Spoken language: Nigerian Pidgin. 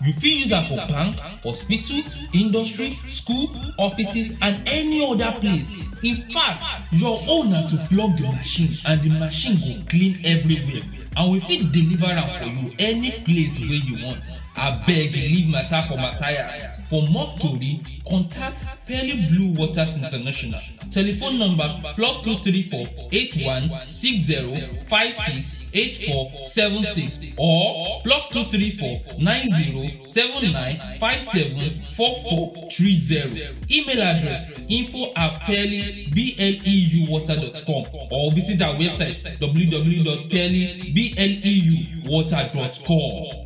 You fit use am for bank, hospital, industry, school, offices and any other place. In fact, your own na to plug the machine and the machine go clean everywhere. And we fit deliver am for you any place wey you want. Abeg leave matter for Matthias. For more tori, contact Pearly Blue Waters International. Telephone number +234 8160 568476 or +234 9079 574430. Email address info@pearlybluewater.com or visit our website www.pearlybluewater.com.